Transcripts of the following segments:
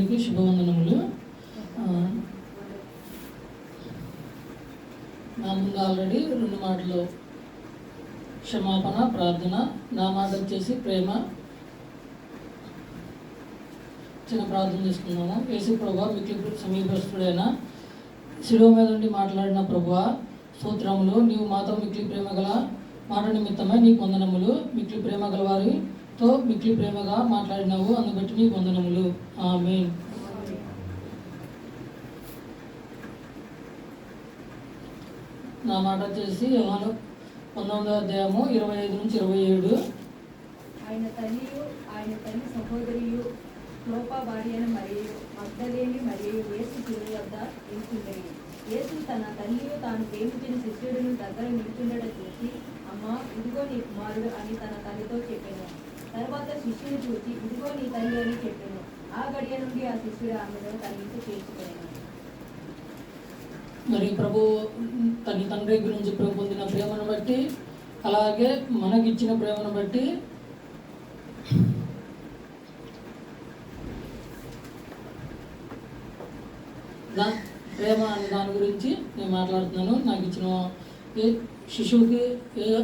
అందరికీ శుభవందనములు. నా ముందు ఆల్రెడీ 2 మాటలు క్షమాపణ, ప్రార్థన. నా మాట వచ్చేసి ప్రేమ. చిన్న ప్రార్థన చేసుకున్నాము. యేసు ప్రభువా, మిక్కిలి సమీపస్తుడైన శిలువ మీద నుండి మాట్లాడిన ప్రభువా, స్తోత్రములు. నీవు మాతో మిక్కిలి ప్రేమ గల మాట నిమిత్తమై నీకు వందనములు. మిక్కిలి ప్రేమ గల వారితో మిక్కిలి ప్రేమగా మాట్లాడినావు, అందుబట్టి నీకు వందనములు. ఆమేన్. నా మాట వచ్చేసి యోహాను 19వ అధ్యాయము 25 నుంచి 27. ఆయన తల్లి సహోదరియు క్లోపా భార్య అయిన మరియు మగ్దలేని మరియు యేసు శిలువ వద్ద నిలుచుండేది. యేసు తన తల్లియు తాను ప్రేమించిన శిష్యుడిని దగ్గర నిలుచుండడం చూసి, అమ్మా, ఇదిగో నీ కుమారుడు అని తన తల్లితో చెప్పాను. తర్వాత శిష్యుని చూసి, ఇదిగో నీ తల్లి అని చెప్పాను. ఆ గడియ నుండి ఆ శిష్యుడు ఆమెను తన ఇంటి చేర్చుకున్నాను. మరి ప్రభు తన తండ్రి గురించి పొందిన ప్రేమను బట్టి, అలాగే మనకిచ్చిన ప్రేమను బట్టి ప్రేమ అనే దాని గురించి నేను మాట్లాడుతున్నాను. నాకు ఇచ్చిన శిశువుకి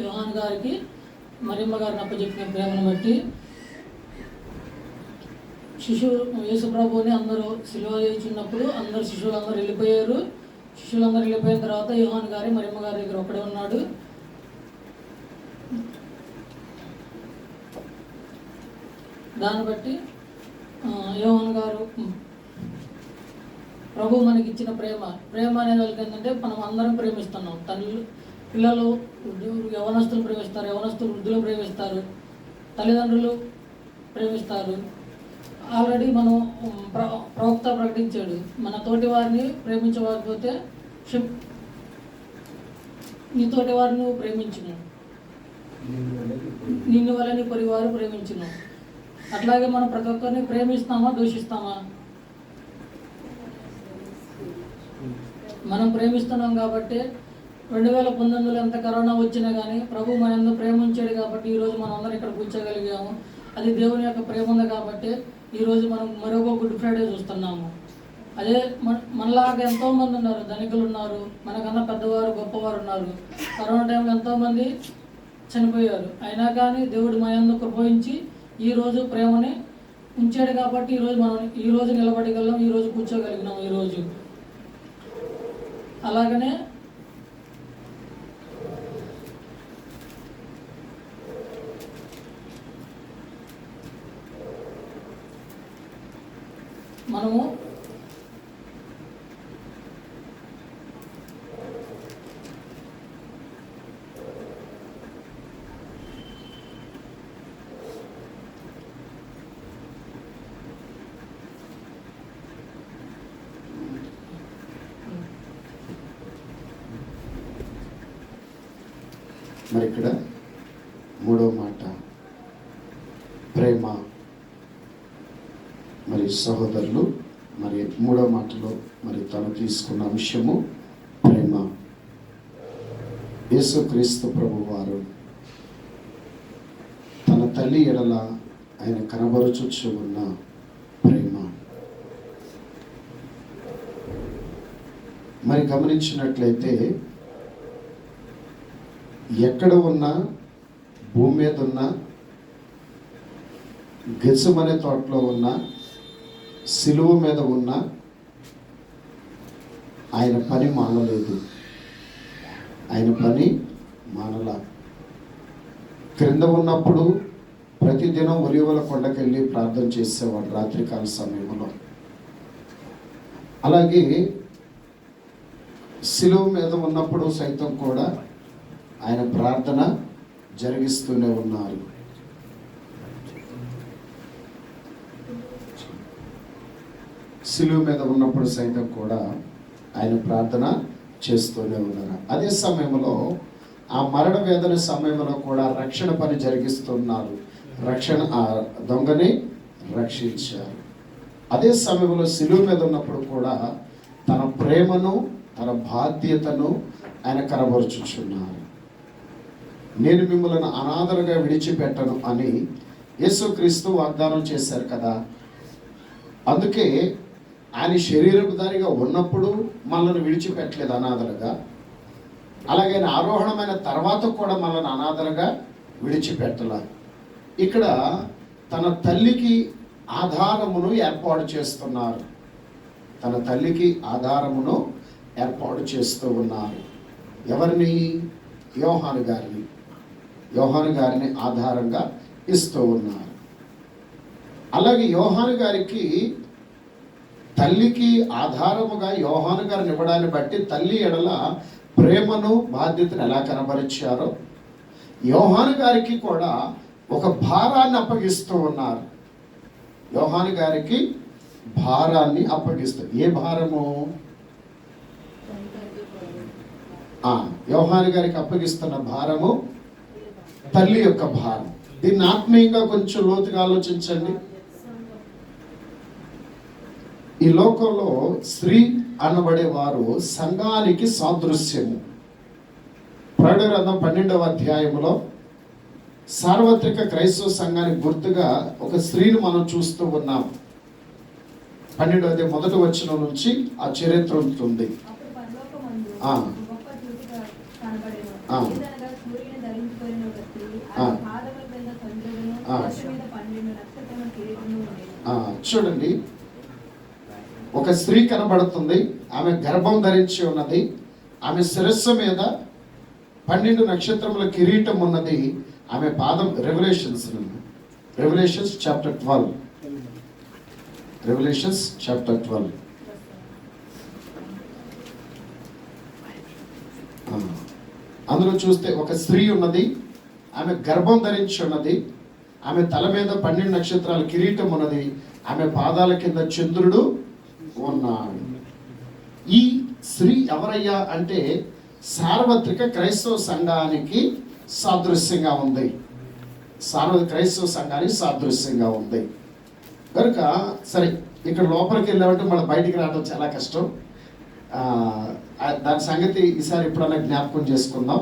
యోహాను గారికి మరియమ్మ గారిని అప్పచెప్పిన ప్రేమను బట్టి, యేసు ప్రభువుని అందరూ సిలువ చేయించినప్పుడు శిశువులందరూ వెళ్ళిపోయారు. శిష్యులందరూ వెళ్ళిపోయిన తర్వాత యోహాను గారి మరియమ్మ గారి దగ్గర ఒక్కడే ఉన్నాడు. దాన్ని బట్టి యోహాను గారు ప్రభు మనకి ఇచ్చిన ప్రేమ అనేది వాళ్ళకి ఏంటంటే, మనం అందరం ప్రేమిస్తున్నాం. పిల్లలు యవనస్తులు ప్రేమిస్తారు, యవనస్తులు వృద్ధులు ప్రేమిస్తారు, తల్లిదండ్రులు ప్రేమిస్తారు. ఆల్రెడీ మనం ప్రవక్త ప్రకటించాడు, మన తోటి వారిని ప్రేమించకపోతే నీ తోటి వారిని ప్రేమించును, నిన్ను వల్ల నీ పరివారు ప్రేమించును. అట్లాగే మనం ప్రతి ఒక్కరిని ప్రేమిస్తామా, దూషిస్తామా? మనం ప్రేమిస్తున్నాం కాబట్టి 2019 ఎంత కరోనా వచ్చినా కానీ ప్రభు మనందరూ ప్రేమించాడు కాబట్టి ఈరోజు మనం అందరం ఇక్కడ కూర్చోగలిగాము. అది దేవుని యొక్క ప్రేమ ఉంది కాబట్టి ఈరోజు మనం మరొక గుడ్ ఫ్రైడే చూస్తున్నాము. అదే మనలాగా ఎంతోమంది ఉన్నారు, ధనికులు ఉన్నారు, మనకన్నా పెద్దవారు గొప్పవారు ఉన్నారు. కరోనా టైంలో ఎంతోమంది చనిపోయారు. అయినా కానీ దేవుడు మనందరూ కృపయించి ఈరోజు ప్రేమని ఉంచాడు కాబట్టి ఈరోజు నిలబడగలం, ఈరోజు కూర్చోగలిగినాం. ఈరోజు అలాగనే మనము మరి ఇక్కడ 3వ మాట ప్రేమ. మరి సహోదరులు, మరి 3వ మాటలో మరి తను తీసుకున్న అంశము ప్రేమ. యేసుక్రీస్తు ప్రభువారు తన తల్లి ఎడల ఆయన కనబరుచుచు ఉన్న ప్రేమ. మరి గమనించినట్లయితే ఎక్కడ ఉన్నా, భూమి మీద ఉన్నా, గెత్సెమనే తోటలో ఉన్న, సిలువ మీద ఉన్న, ఆయన పని మానలేదు. ఆయన పని మానల. క్రింద ఉన్నప్పుడు ప్రతిదినం ఒలీవల కొండకెళ్ళి ప్రార్థన చేసేవాడు రాత్రికాల సమయంలో. అలాగే సిలువ మీద ఉన్నప్పుడు సైతం కూడా ఆయన ప్రార్థన జరిగిస్తూనే ఉన్నారు. సిలువ మీద ఉన్నప్పుడు సైతం కూడా ఆయన ప్రార్థన చేస్తూనే ఉన్నారు. అదే సమయంలో ఆ మరణ వేదన సమయంలో కూడా రక్షణ పని జరిగిస్తున్నారు. ఆ దొంగని రక్షించారు. అదే సమయంలో సిలువ మీద ఉన్నప్పుడు కూడా తన ప్రేమను, తన బాధ్యతను ఆయన కనబరుచుచున్నారు. నేను మిమ్మల్ని అనాథలుగా విడిచిపెట్టను అని యేసుక్రీస్తు వాగ్దానం చేశారు కదా. అందుకే ఆయన శరీరధారిగా ఉన్నప్పుడు మనల్ని విడిచిపెట్టలేదు అనాథలుగా, అలాగే ఆయన ఆరోహణమైన తర్వాత కూడా మనల్ని అనాథలుగా విడిచిపెట్టల. ఇక్కడ తన తల్లికి ఆధారమును ఏర్పాటు చేస్తున్నారు. తన తల్లికి ఆధారమును ఏర్పాటు చేస్తూ ఉన్నారు. ఎవరిని? యోహాను గారిని ఆధారంగా ఇస్తూ ఉన్నారు. అలాగే యోహాను గారికి తల్లికి ఆధారముగా యోహాను గారిని ఇవ్వడాన్ని బట్టి తల్లి ఎడల ప్రేమను బాధ్యతను ఎలా కనబరిచారో యోహాను గారికి కూడా ఒక భారాన్ని అప్పగిస్తూ ఉన్నారు. యోహాను గారికి భారాన్ని అప్పగిస్తారు. ఏ భారము? యోహాను గారికి అప్పగిస్తున్న భారము తల్లి యొక్క భారం. దీన్ని ఆత్మీయంగా కొంచెం లోతుగా ఆలోచించండి. ఈ లోకంలో స్త్రీ అనబడే వారు సంఘానికి సాదృశ్యము. ప్రకటన గ్రంథం 12వ అధ్యాయంలో సార్వత్రిక క్రైస్తవ సంఘానికి గుర్తుగా ఒక స్త్రీని మనం చూస్తూ ఉన్నాం. 12వ అధ్యాయం 1వ వచనం నుంచి ఆ చరిత్ర ఉంటుంది. చూడండి, ఒక స్త్రీ కనబడుతుంది. ఆమె గర్భం ధరించి ఉన్నది. ఆమె శిరస్సు మీద 12 నక్షత్రముల కిరీటం ఉన్నది. ఆమె పాదం రెవల్యూషన్స్ చాప్టర్ 12. అందులో చూస్తే ఒక స్త్రీ ఉన్నది. ఆమె గర్భం ధరించి ఉన్నది. ఆమె తల మీద 12 నక్షత్రాల కిరీటం ఉన్నది. ఆమె పాదాల కింద చంద్రుడు ఉన్నాడు. ఈ స్త్రీ ఎవరయ్యా అంటే సార్వత్రిక క్రైస్తవ సంఘానికి సాదృశ్యంగా ఉంది. క్రైస్తవ సంఘానికి సాదృశ్యంగా ఉంది కనుక సరే, ఇక్కడ లోపలికి వెళ్ళామంటే మళ్ళీ బయటికి రావడం చాలా కష్టం. దాని సంగతి ఈసారి ఎప్పుడన్నా జ్ఞాపకం చేసుకుందాం.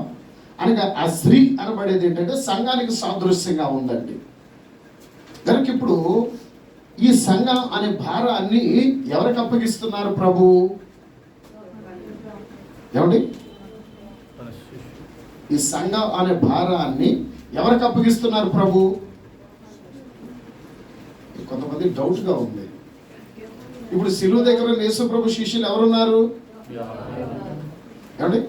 అనగా ఆ స్త్రీ అనబడేది ఏంటంటే సంఘానికి సాదృశ్యంగా ఉందండి. కనుక ఇప్పుడు ఈ సంఘం అనే భారాన్ని ఎవరికి అప్పగిస్తున్నారు ప్రభు? ఏమండి? ఈ సంఘం అనే భారాన్ని ఎవరికి అప్పగిస్తున్నారు ప్రభు? కొంతమంది డౌట్గా ఉంది. ఇప్పుడు శిలువ దగ్గర యేసు ప్రభు శిష్యులు ఎవరున్నారు? ఏమండి?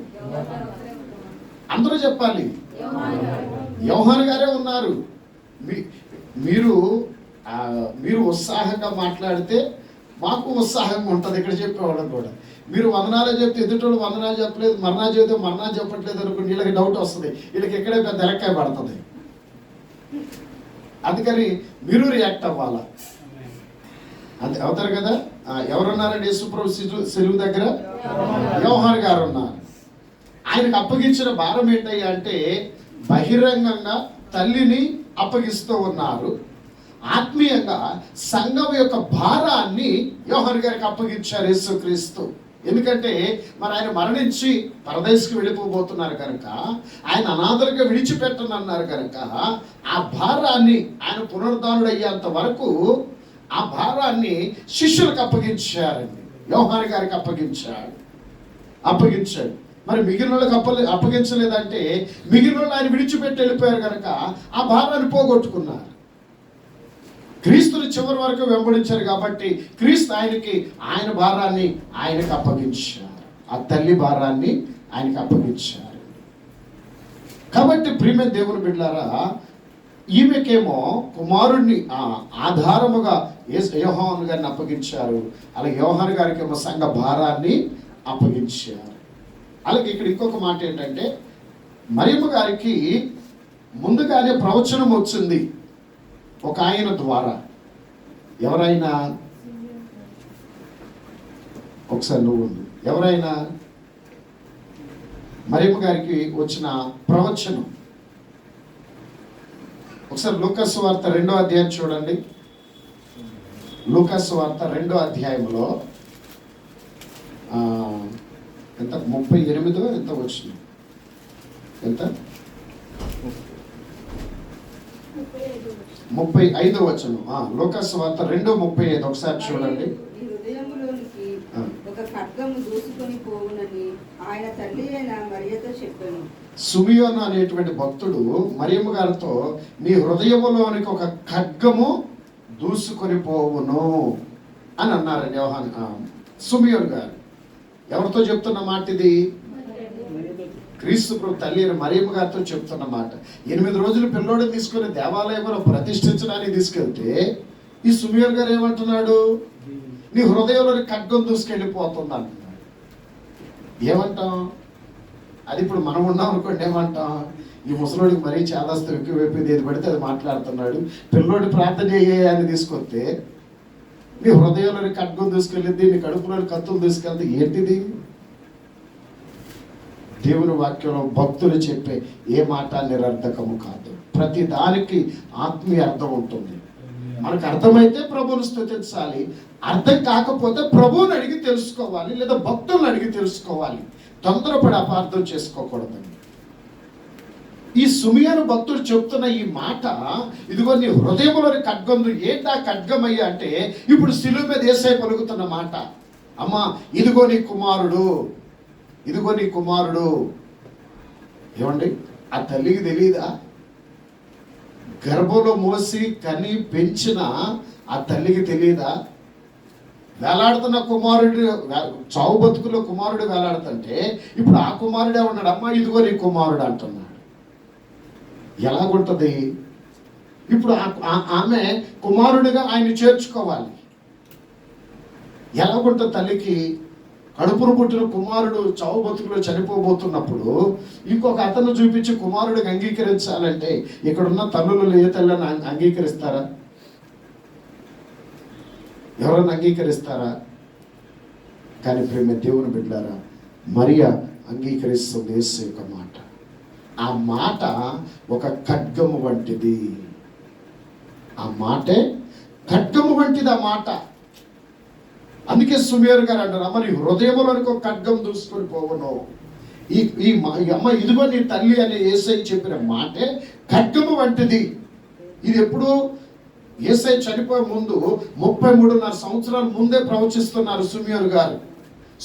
అందరూ చెప్పాలి. యోహాను గారే ఉన్నారు. మీరు ఉత్సాహంగా మాట్లాడితే మాకు ఉత్సాహంగా ఉంటుంది. ఇక్కడ చెప్పేవాళ్ళం కూడా మీరు వందనాలు చెప్తే ఎదుటోళ్ళు వందనాలు చెప్పలేదు, మరణాలు చెప్తే మరణాలు చెప్పట్లేదు అనుకోండి, వీళ్ళకి డౌట్ వస్తుంది. వీళ్ళకి ఎక్కడే పెద్ద ఎలక్కాయ పడుతుంది. అందుకని మీరు రియాక్ట్ అవ్వాలా. అంతే అవుతారు కదా. ఎవరున్నారండి యేసుప్రభు శిలువ దగ్గర? యోహాను గారు ఉన్నారు. ఆయనకు అప్పగించిన భారం ఏంటయ్యా అంటే బహిరంగంగా తల్లిని అప్పగిస్తూ ఉన్నారు. ఆత్మీయంగా సంఘం యొక్క భారాన్ని యోహాను గారికి అప్పగించారు యేసుక్రీస్తు. ఎందుకంటే మరి ఆయన మరణించి పరదేశకు వెళ్ళిపోబోతున్నారు కనుక, ఆయన అనాథలుగా విడిచిపెట్టనన్నారు కనుక ఆ భారాన్ని ఆయన పునరుద్ధానుడు అయ్యేంత వరకు ఆ భారాన్ని శిష్యులకు అప్పగించారండి. యోహాను గారికి అప్పగించాడు. మరి మిగిలిన వాళ్ళకి అప్పగించలేదంటే మిగిలిన వాళ్ళు ఆయన విడిచిపెట్టి వెళ్ళిపోయారు కనుక ఆ భారాన్ని పోగొట్టుకున్నారు. క్రీస్తుని చివరి వరకు వెంబడించారు కాబట్టి క్రీస్తు ఆయన భారాన్ని ఆయనకు అప్పగించారు. ఆ తల్లి భారాన్ని ఆయనకు అప్పగించారు. కాబట్టి ప్రియమైన దేవుని బిడ్డలారా, ఈమెకేమో కుమారుడిని ఆధారముగా యోహాను గారిని అప్పగించారు. అలాగే యోహాను గారికి ఏమో సంఘ భారాన్ని అప్పగించారు. అలాగే ఇక్కడ ఇంకొక మాట ఏంటంటే మరియమ్మ గారికి ముందుగానే ప్రవచనం వచ్చింది ఒక ఆయన ద్వారా. ఎవరైనా ఒకసారి నువ్వు ఎవరైనా మరియమ్మ గారికి వచ్చిన ప్రవచనం ఒకసారి లూకాసు వార్త 2వ అధ్యాయం చూడండి. లూకాసు వార్త 2వ అధ్యాయంలో ఎంత 38 ఎంత వచ్చింది? ఎంత? 35వ వచనం. లూకాసు వార్త 2:35 ఒకసారి చూడండి. ఈ హృదయములోనికి ఒక ఖడ్గము దూసుకొని పోవునని ఆయన తల్లి అయిన మరియతో చెప్పాను. సుమియోను అనేటువంటి భక్తుడు మరియమ్మ గారితో, నీ హృదయములోనికి ఒక ఖడ్గము దూసుకొని పోవును అని అన్నారండి సుమియోను గారు. ఎవరితో చెప్తున్న మాట ఇది? క్రీస్తు ప్రభు తల్లి అయిన మరియమ్మ గారితో చెప్తున్న మాట. 8 రోజులు పిల్లోడిని తీసుకొని దేవాలయంలో ప్రతిష్ఠించడానికి తీసుకెళ్తే ఈ సుమియోను గారు ఏమంటున్నాడు? నీ హృదయంలోని ఖడ్గం దూసుకెళ్ళిపోతుంది అంటున్నాడు. ఏమంటాం? అది ఇప్పుడు మనం ఉన్నాం అనుకోండి, ఏమంటాం? ఈ ముసలోడికి మరీ చాదాస్తం ఎక్కువైపోయింది, ఏది పడితే అది మాట్లాడుతున్నాడు, పిల్లోడి ప్రార్థన చేయ అని తీసుకొస్తే నీ హృదయంలోని ఖడ్గం దూసుకెళ్ళింది, నీ కడుపులోని కత్తులు తీసుకెళ్తే ఏంటిది? దేవుని వాక్యంలో భక్తులు చెప్పే ఏ మాట నిరర్థకము కాదు. ప్రతి దానికి ఆత్మీయ అర్థం ఉంటుంది. మనకు అర్థమైతే ప్రభువును స్తుతించాలి, అర్థం కాకపోతే ప్రభువుని అడిగి తెలుసుకోవాలి, లేదా భక్తులను అడిగి తెలుసుకోవాలి. తొందరపడి అపార్థం చేసుకోకూడదండి. ఈ సుమియోను భక్తుడు చెప్తున్న ఈ మాట, ఇదిగో నీ హృదయంలోని ఖడ్గం. ఏంటా ఖడ్గమయ్యా అంటే, ఇప్పుడు శిలువ మీద యేసయ్య పలుకుతున్న మాట, అమ్మా ఇదిగో నీ కుమారుడు, ఇదిగో నీ కుమారుడు. ఏమండి, ఆ తల్లికి తెలియదా? గర్భంలో మోసి కని పెంచిన ఆ తల్లికి తెలియదా? వేలాడుతున్న కుమారుడు, చావు బతుకులో కుమారుడు వేలాడుతుంటే ఇప్పుడు ఆ కుమారుడే ఉన్నాడు, అమ్మా ఇదిగో నీ కుమారుడు అంటున్నాడు. ఎలాగుంటది? ఇప్పుడు ఆమె కుమారుడిగా ఆయన చేర్చుకోవాలి. ఎలాగుంటుంది తల్లికి? కడుపును పుట్టిన కుమారుడు చావు బతుకులో చనిపోబోతున్నప్పుడు ఇంకొక అతను చూపించి కుమారుడికి అంగీకరించాలంటే ఇక్కడున్న తల్లులు ఏ తల్లిని అంగీకరిస్తారా? ఎవరన్నా అంగీకరిస్తారా? కానీ ప్రేమ దేవుని బిడ్డారా, మరియ అంగీకరిస్తుంది యేసు యొక్క మాట. ఆ మాట ఒక ఖడ్గము వంటిది. ఆ మాటే ఖడ్గము వంటిది ఆ మాట. అందుకే సుమియోను గారు అంటారు, అమ్మ నీ హృదయంలోనికి ఒక ఖడ్గం దూసుకొని పోవను. ఈ అమ్మ ఇదిగో నీ తల్లి అనే యేసయ్య చెప్పిన మాటే ఖడ్గము వంటిది. ఇది ఎప్పుడు? యేసయ్య చనిపోయే ముందు 33.5 సంవత్సరాల ముందే ప్రవచిస్తున్నారు సుమియోను గారు.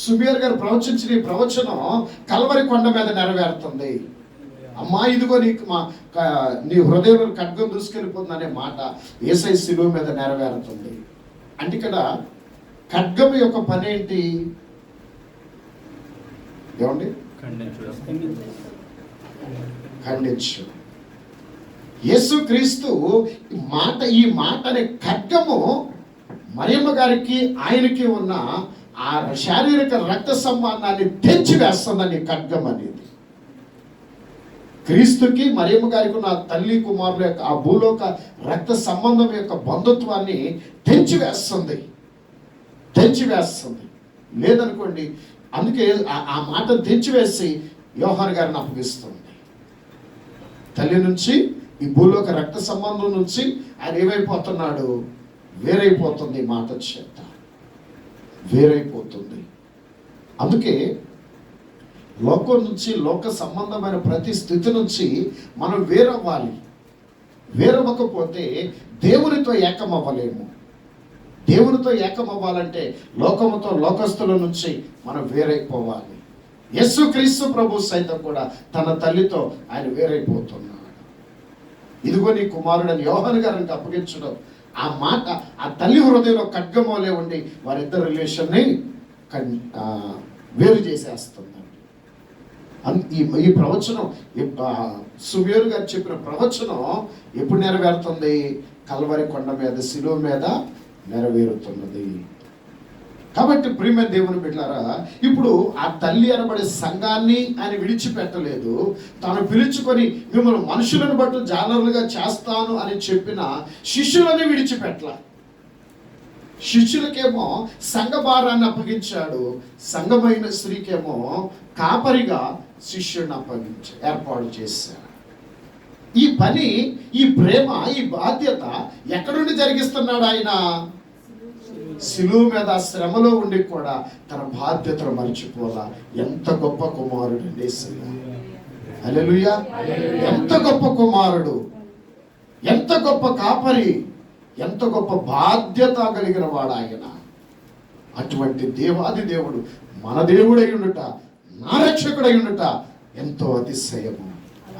సుమియోను గారు ప్రవచించిన ఈ ప్రవచనం కల్వరి కొండ మీద నెరవేరుతుంది. అమ్మా ఇదిగో నీకు నీ హృదయంలో ఖడ్గం దూసుకెళ్ళిపోతుంది అనే మాట యేసయ్య శిలువ మీద నెరవేరుతుంది. అంటే ఇక్కడ ఖడ్గం యొక్క పని ఏంటి? ఏమండి? ఖండించు. యేసుక్రీస్తు ఈ మాట అనే ఖడ్గము మరియమ్మ గారికి ఆయనకి ఉన్న ఆ శారీరక రక్త సంబంధాన్ని తెంచివేస్తుందని ఖడ్గం అనేది. క్రీస్తుకి మరియమ్మ గారికి ఉన్న తల్లి కుమారుల యొక్క ఆ భూలోక రక్త సంబంధం యొక్క బంధుత్వాన్ని తెంచివేస్తుంది. లేదనుకోండి, అందుకే ఆ మాట తెంచివేసి యోహాను గారిని అప్పగిస్తుంది. తల్లి నుంచి ఈ భూలోక రక్త సంబంధం నుంచి ఆయన ఏమైపోతున్నాడు? వేరైపోతుంది. మాట చేత వేరైపోతుంది. అందుకే లోకం నుంచి, లోక సంబంధమైన ప్రతి స్థితి నుంచి మనం వేరవ్వాలి. వేరవ్వకపోతే దేవునితో ఏకమవ్వలేము. దేవునితో ఏకమవ్వాలంటే లోకముతో, లోకస్తుల నుంచి మనం వేరైపోవాలి. యేసుక్రీస్తు ప్రభు సైతం కూడా తన తల్లితో ఆయన వేరైపోతున్నాడు. ఇదిగో నీ కుమారుడని యోహాను గారికి అప్పగించడం, ఆ మాట ఆ తల్లి హృదయంలో ఖడ్గమోలే ఉండి వారిద్దరు రిలేషన్ని వేరు చేసేస్తుందండి. ఈ ప్రవచనం సుమియోను గారు చెప్పిన ప్రవచనం ఎప్పుడు నెరవేరుతుంది? కల్వరి కొండ మీద, శిలువ మీద నెరవేరుతున్నది. కాబట్టి ప్రియమైన దేవుని బిడ్డలారా, ఇప్పుడు ఆ తల్లి అనబడే సంఘాన్ని ఆయన విడిచిపెట్టలేదు. తాను పిలుచుకొని మిమ్మల్ని మనుషులను బట్టి జాలరులుగా చేస్తాను అని చెప్పిన శిష్యులని విడిచిపెట్టల. శిష్యులకేమో సంఘ భారాన్ని అప్పగించాడు, సంఘమైన స్త్రీకేమో కాపరిగా శిష్యుడిని ఏర్పాటు చేశాడు. ఈ పని, ఈ ప్రేమ, ఈ బాధ్యత ఎక్కడి నుండి జరిగిస్తున్నాడు ఆయన? శిలువ మీద శ్రమలో ఉండి కూడా తన బాధ్యతను మర్చిపోలా. ఎంత గొప్ప కుమారుడు! హల్లెలూయా! ఎంత గొప్ప కుమారుడు! ఎంత గొప్ప కాపరి, ఎంత గొప్ప బాధ్యత కలిగిన వాడు ఆయన. అటువంటి దేవాది దేవుడు మన దేవుడై ఉండుట, నా రక్షకుడై ఉండుట ఎంతో అతిశయము.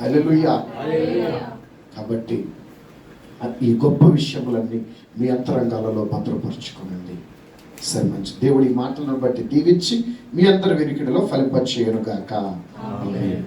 హల్లెలూయా. కాబట్టి ఈ గొప్ప విషయములన్నీ మీ అంతరంగాలలో భద్రపరచుకోనండి. సరే, మంచి దేవుడి మాటలను బట్టి దీవించి మీ అందరి వినికిడిలో ఫలింపచేయును గాక. ఆమేన్.